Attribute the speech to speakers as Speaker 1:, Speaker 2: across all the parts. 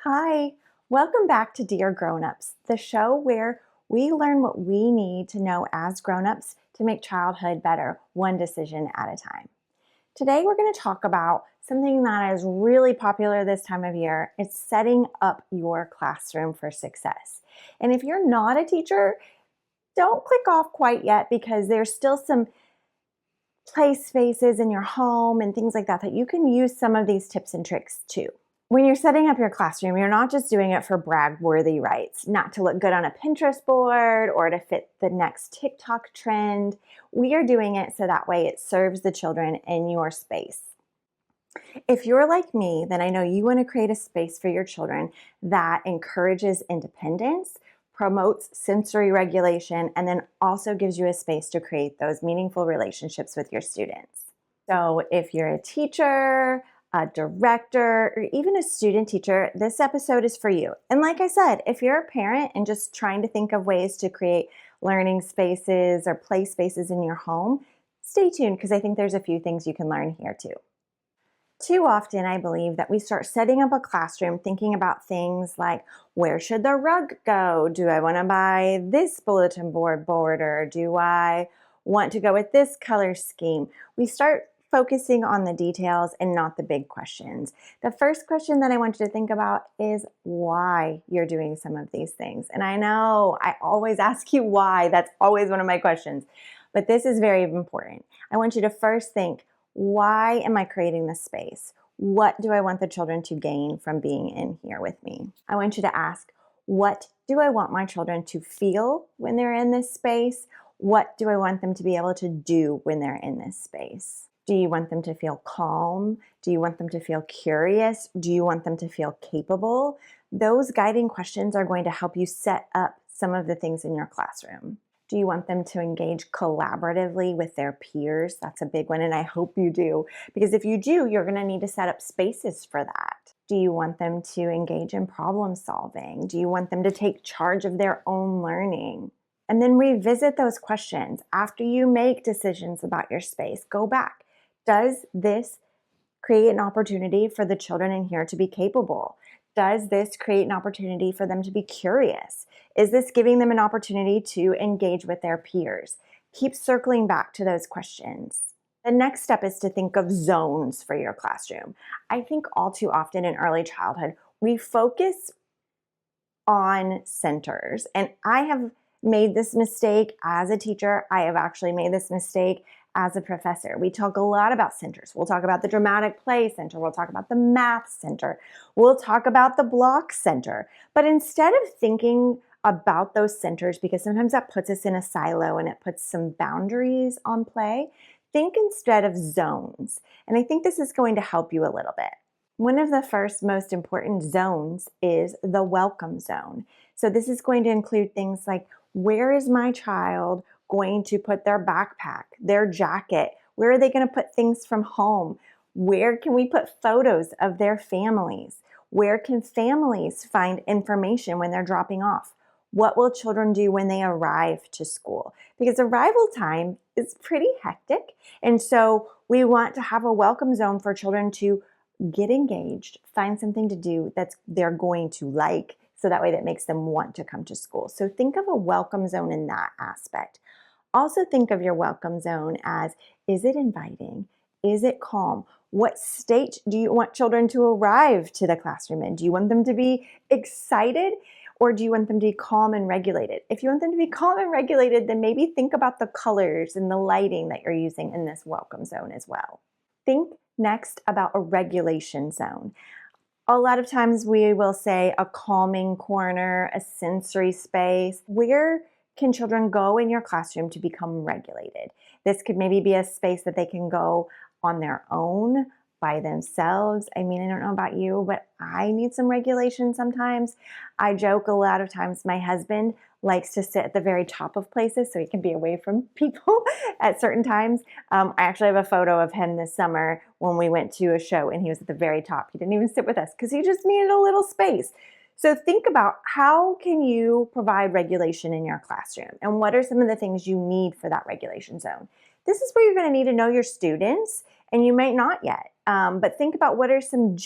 Speaker 1: Hi, welcome back to Dear Grownups, the show where we learn what we need to know as grownups to make childhood better, one decision at a time. Today we're going to talk about something that is really popular this time of year. It's setting up your classroom for success. And if you're not a teacher, don't click off quite yet because there's still some play spaces in your home and things like that that you can use some of these tips and tricks too. When you're setting up your classroom, you're not just doing it for brag-worthy rights, not to look good on a Pinterest board or to fit the next TikTok trend. We are doing it so that way it serves the children in your space. If you're like me, then I know you want to create a space for your children that encourages independence, promotes sensory regulation, and then also gives you a space to create those meaningful relationships with your students. So if you're a teacher, a director, or even a student teacher, this episode is for you. And like I said, if you're a parent and just trying to think of ways to create learning spaces or play spaces in your home, stay tuned because I think there's a few things you can learn here too. Too often, I believe that we start setting up a classroom thinking about things like, where should the rug go? Do I want to buy this bulletin board border? Do I want to go with this color scheme? We start focusing on the details and not the big questions. The first question that I want you to think about is why you're doing some of these things. And I know I always ask you why. That's always one of my questions. But this is very important. I want you to first think, why am I creating this space? What do I want the children to gain from being in here with me? I want you to ask, what do I want my children to feel when they're in this space? What do I want them to be able to do when they're in this space? Do you want them to feel calm? Do you want them to feel curious? Do you want them to feel capable? Those guiding questions are going to help you set up some of the things in your classroom. Do you want them to engage collaboratively with their peers? That's a big one, and I hope you do, because if you do, you're going to need to set up spaces for that. Do you want them to engage in problem solving? Do you want them to take charge of their own learning? And then revisit those questions. After you make decisions about your space, go back. Does this create an opportunity for the children in here to be capable? Does this create an opportunity for them to be curious? Is this giving them an opportunity to engage with their peers? Keep circling back to those questions. The next step is to think of zones for your classroom. I think all too often in early childhood, we focus on centers. And I have made this mistake as a teacher. I have actually made this mistake as a professor. We talk a lot about centers. We'll talk about the dramatic play center. We'll talk about the math center. We'll talk about the block center. But instead of thinking about those centers, because sometimes that puts us in a silo and it puts some boundaries on play, think instead of zones. And I think this is going to help you a little bit. One of the first most important zones is the welcome zone. So this is going to include things like, where is my child going to put their backpack, their jacket? Where are they going to put things from home? Where can we put photos of their families? Where can families find information when they're dropping off? What will children do when they arrive to school? Because arrival time is pretty hectic. And so we want to have a welcome zone for children to get engaged, find something to do that's they're going to like, so that way that makes them want to come to school. So think of a welcome zone in that aspect. Also think of your welcome zone as, is it inviting? Is it calm? What state do you want children to arrive to the classroom in? Do you want them to be excited, or do you want them to be calm and regulated? If you want them to be calm and regulated, then maybe think about the colors and the lighting that you're using in this welcome zone as well. Think next about a regulation zone. A lot of times we will say a calming corner, a sensory space. Where can children go in your classroom to become regulated? This could maybe be a space that they can go on their own, by themselves. I mean, I don't know about you, but I need some regulation sometimes. I joke a lot of times my husband likes to sit at the very top of places so he can be away from people at certain times. I actually have a photo of him this summer when we went to a show and he was at the very top. He didn't even sit with us because he just needed a little space. So think about, how can you provide regulation in your classroom, and what are some of the things you need for that regulation zone? This is where you're going to need to know your students, and you might not yet. But think about, what are some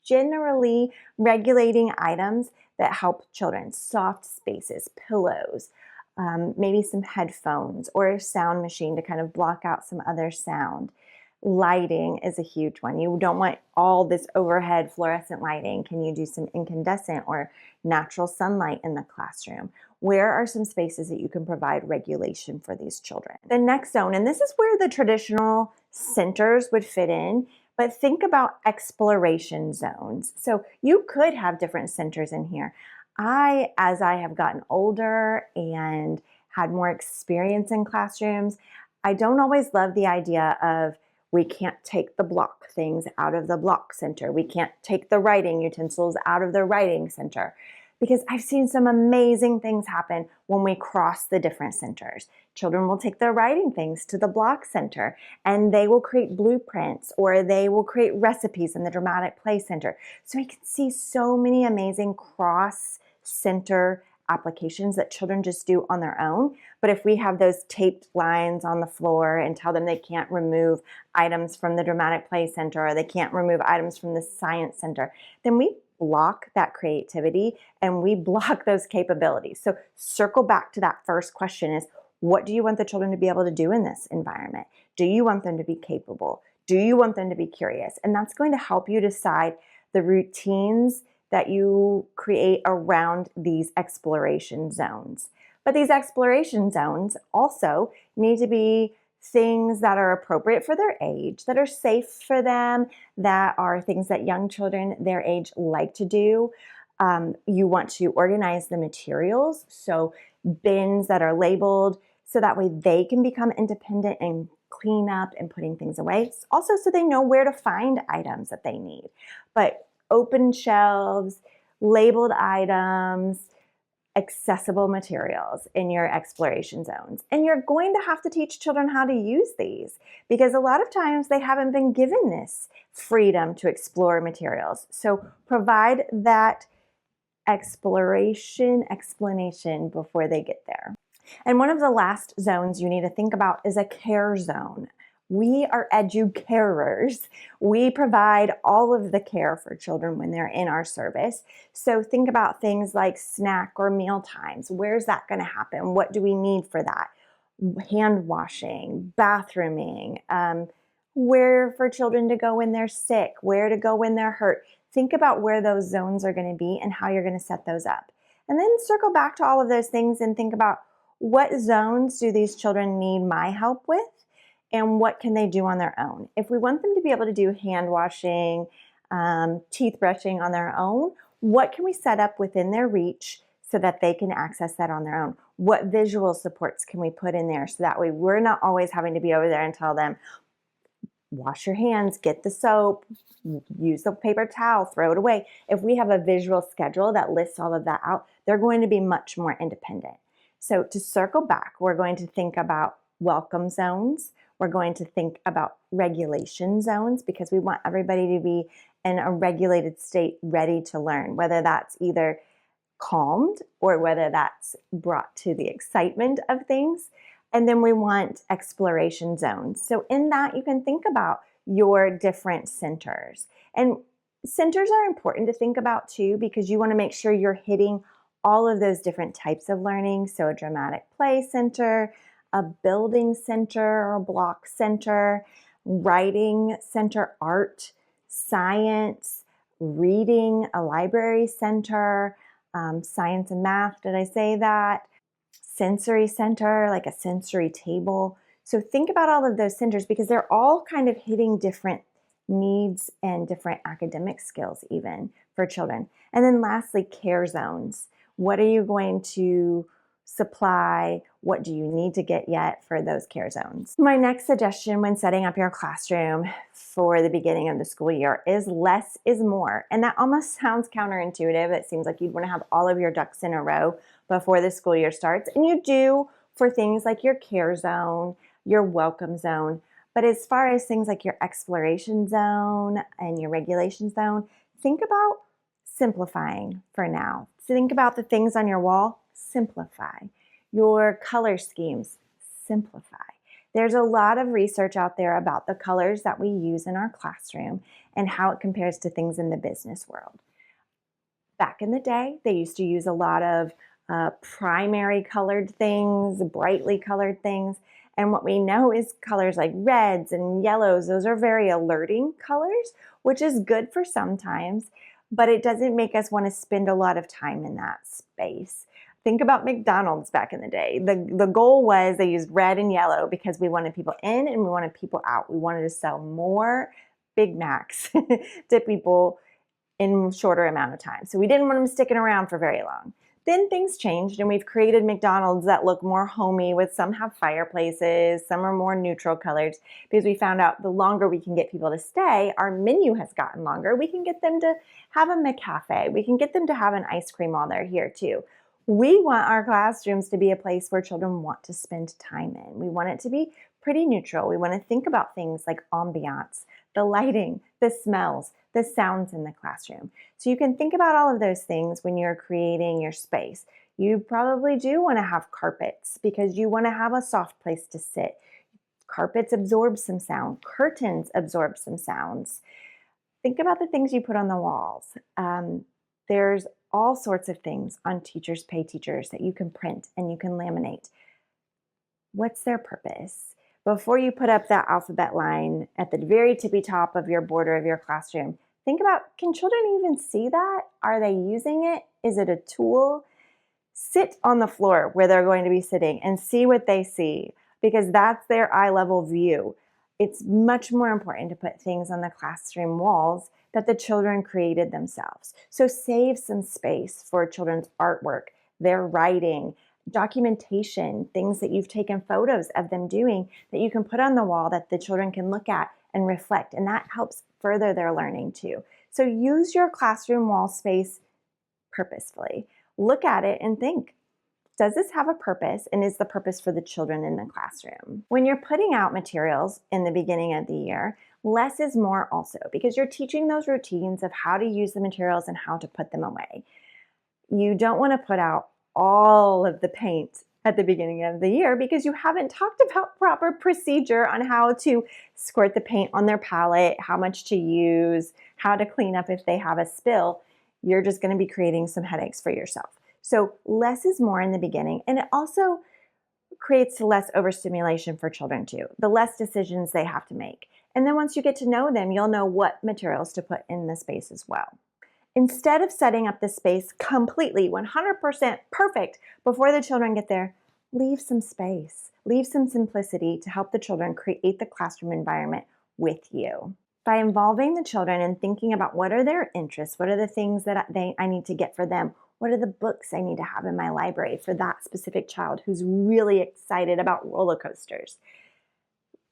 Speaker 1: generally regulating items that help children, soft spaces, pillows, maybe some headphones or a sound machine to kind of block out some other sound. Lighting is a huge one. You don't want all this overhead fluorescent lighting. Can you do some incandescent or natural sunlight in the classroom? Where are some spaces that you can provide regulation for these children? The next zone, and this is where the traditional centers would fit in, but think about exploration zones. So you could have different centers in here. As I have gotten older and had more experience in classrooms, I don't always love the idea of we can't take the block things out of the block center. We can't take the writing utensils out of the writing center, because I've seen some amazing things happen when we cross the different centers. Children will take their writing things to the block center and they will create blueprints or they will create recipes in the dramatic play center. So we can see so many amazing cross center applications that children just do on their own. But if we have those taped lines on the floor and tell them they can't remove items from the dramatic play center or they can't remove items from the science center, then we block that creativity and we block those capabilities. So circle back to that first question is, what do you want the children to be able to do in this environment? Do you want them to be capable? Do you want them to be curious? And that's going to help you decide the routines that you create around these exploration zones. But these exploration zones also need to be things that are appropriate for their age, that are safe for them, that are things that young children their age like to do. You want to organize the materials, so bins that are labeled, so that way they can become independent and clean up and putting things away. Also, so they know where to find items that they need. But open shelves, labeled items, accessible materials in your exploration zones. And you're going to have to teach children how to use these, because a lot of times they haven't been given this freedom to explore materials. So provide that explanation before they get there. And one of the last zones you need to think about is a care zone. We are educarers. We provide all of the care for children when they're in our service. So think about things like snack or meal times. Where's that going to happen? What do we need for that? Hand washing, bathrooming, where for children to go when they're sick, where to go when they're hurt. Think about where those zones are going to be and how you're going to set those up. And then circle back to all of those things and think about, what zones do these children need my help with? And what can they do on their own? If we want them to be able to do hand washing, teeth brushing on their own, what can we set up within their reach so that they can access that on their own? What visual supports can we put in there so that way we're not always having to be over there and tell them, wash your hands, get the soap, use the paper towel, throw it away. If we have a visual schedule that lists all of that out, they're going to be much more independent. So to circle back, we're going to think about welcome zones. We're going to think about regulation zones, because we want everybody to be in a regulated state, ready to learn, whether that's either calmed or whether that's brought to the excitement of things. And then we want exploration zones. So in that, you can think about your different centers. And centers are important to think about too, because you want to make sure you're hitting all of those different types of learning. So a dramatic play center, a building center or block center, writing center, art, science, reading, a library center, science and math, did I say that? Sensory center, like a sensory table. So think about all of those centers, because they're all kind of hitting different needs and different academic skills even for children. And then lastly, care zones. What are you going to supply? What do you need to get yet for those care zones? My next suggestion when setting up your classroom for the beginning of the school year is less is more. And that almost sounds counterintuitive. It seems like you'd want to have all of your ducks in a row before the school year starts. And you do for things like your care zone, your welcome zone. But as far as things like your exploration zone and your regulation zone, think about simplifying for now. Think about the things on your wall, simplify. Your color schemes, simplify. There's a lot of research out there about the colors that we use in our classroom and how it compares to things in the business world. Back in the day, they used to use a lot of primary colored things, brightly colored things. And what we know is colors like reds and yellows, those are very alerting colors, which is good for sometimes, but it doesn't make us want to spend a lot of time in that space. Think about McDonald's back in the day. The goal was they used red and yellow because we wanted people in and we wanted people out. We wanted to sell more Big Macs to people in a shorter amount of time. So we didn't want them sticking around for very long. Then things changed and we've created McDonald's that look more homey, with some have fireplaces, some are more neutral colors, because we found out the longer we can get people to stay, our menu has gotten longer. We can get them to have a McCafe. We can get them to have an ice cream while they're here too. We want our classrooms to be a place where children want to spend time in. We want it to be pretty neutral. We want to think about things like ambiance, the lighting, the smells, the sounds in the classroom. So you can think about all of those things when you're creating your space. You probably do want to have carpets because you want to have a soft place to sit. Carpets absorb some sound. Curtains absorb some sounds. Think about the things you put on the walls. There's all sorts of things on Teachers Pay Teachers that you can print and you can laminate. What's their purpose? Before you put up that alphabet line at the very tippy top of your border of your classroom, think about, can children even see that? Are they using it? Is it a tool? Sit on the floor where they're going to be sitting and see what they see, because that's their eye level view. It's much more important to put things on the classroom walls that the children created themselves. So save some space for children's artwork, their writing, documentation, things that you've taken photos of them doing that you can put on the wall that the children can look at and reflect, and that helps further their learning too. So use your classroom wall space purposefully. Look at it and think, does this have a purpose, and is the purpose for the children in the classroom? When you're putting out materials in the beginning of the year, less is more also, because you're teaching those routines of how to use the materials and how to put them away. You don't want to put out all of the paint at the beginning of the year because you haven't talked about proper procedure on how to squirt the paint on their palette, how much to use, how to clean up if they have a spill. You're just going to be creating some headaches for yourself. So less is more in the beginning, and it also creates less overstimulation for children too, the less decisions they have to make. And then once you get to know them, you'll know what materials to put in the space as well. Instead of setting up the space completely 100% perfect before the children get there, leave some space, leave some simplicity to help the children create the classroom environment with you. By involving the children and thinking about what are their interests, what are the things that I need to get for them, what are the books I need to have in my library for that specific child who's really excited about roller coasters.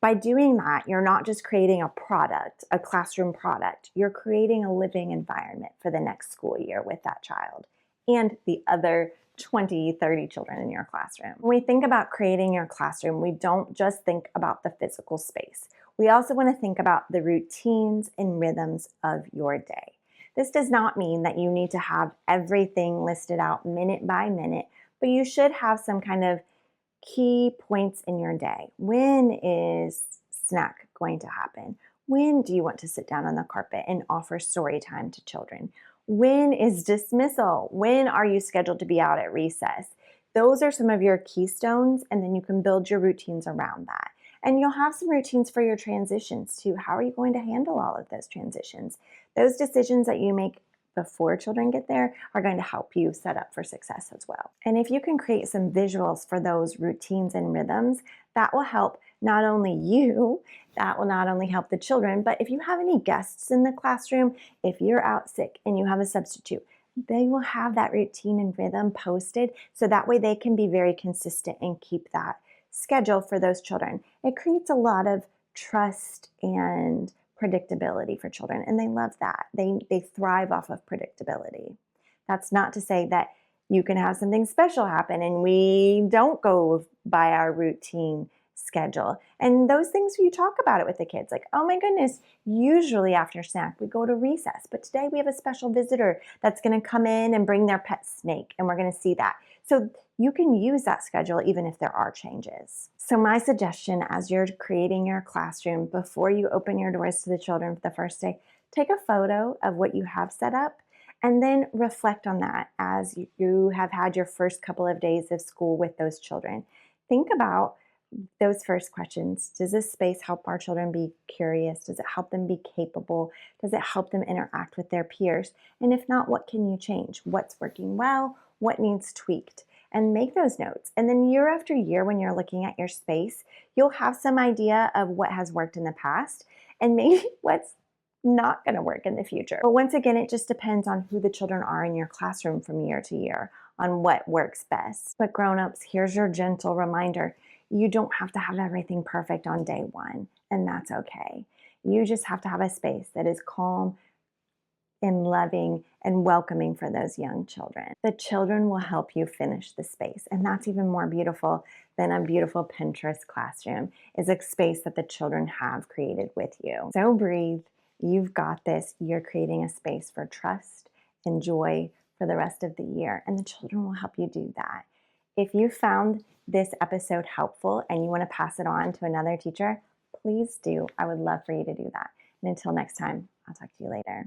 Speaker 1: By doing that, you're not just creating a product, a classroom product, you're creating a living environment for the next school year with that child and the other 20, 30 children in your classroom. When we think about creating your classroom, we don't just think about the physical space. We also want to think about the routines and rhythms of your day. This does not mean that you need to have everything listed out minute by minute, but you should have some kind of key points in your day. When is snack going to happen? When do you want to sit down on the carpet and offer story time to children? When is dismissal? When are you scheduled to be out at recess? Those are some of your keystones, and then you can build your routines around that. And you'll have some routines for your transitions too. How are you going to handle all of those transitions? Those decisions that you make before children get there are going to help you set up for success as well. And if you can create some visuals for those routines and rhythms, that will help not only you, that will not only help the children, but if you have any guests in the classroom, if you're out sick and you have a substitute, they will have that routine and rhythm posted so that way they can be very consistent and keep that schedule for those children. It creates a lot of trust and predictability for children, and they love that. They thrive off of predictability. That's not to say that you can have something special happen and we don't go by our routine schedule. And those things you talk about it with the kids, like, oh my goodness, usually after snack we go to recess, but today we have a special visitor that's going to come in and bring their pet snake, and we're going to see that. So you can use that schedule even if there are changes. So my suggestion as you're creating your classroom, before you open your doors to the children for the first day, take a photo of what you have set up and then reflect on that as you have had your first couple of days of school with those children. Think about those first questions. Does this space help our children be curious? Does it help them be capable? Does it help them interact with their peers? And if not, what can you change? What's working well? What needs tweaked? And make those notes. And then year after year, when you're looking at your space, you'll have some idea of what has worked in the past and maybe what's not going to work in the future. But once again, it just depends on who the children are in your classroom from year to year on what works best. But grown-ups, here's your gentle reminder. You don't have to have everything perfect on day one, and that's okay. You just have to have a space that is calm and loving and welcoming for those young children. The children will help you finish the space, and that's even more beautiful than a beautiful Pinterest classroom, is a space that the children have created with you. So breathe. You've got this. You're creating a space for trust and joy for the rest of the year, and the children will help you do that. If you found this episode helpful and you want to pass it on to another teacher, please do. I would love for you to do that. And until next time, I'll talk to you later.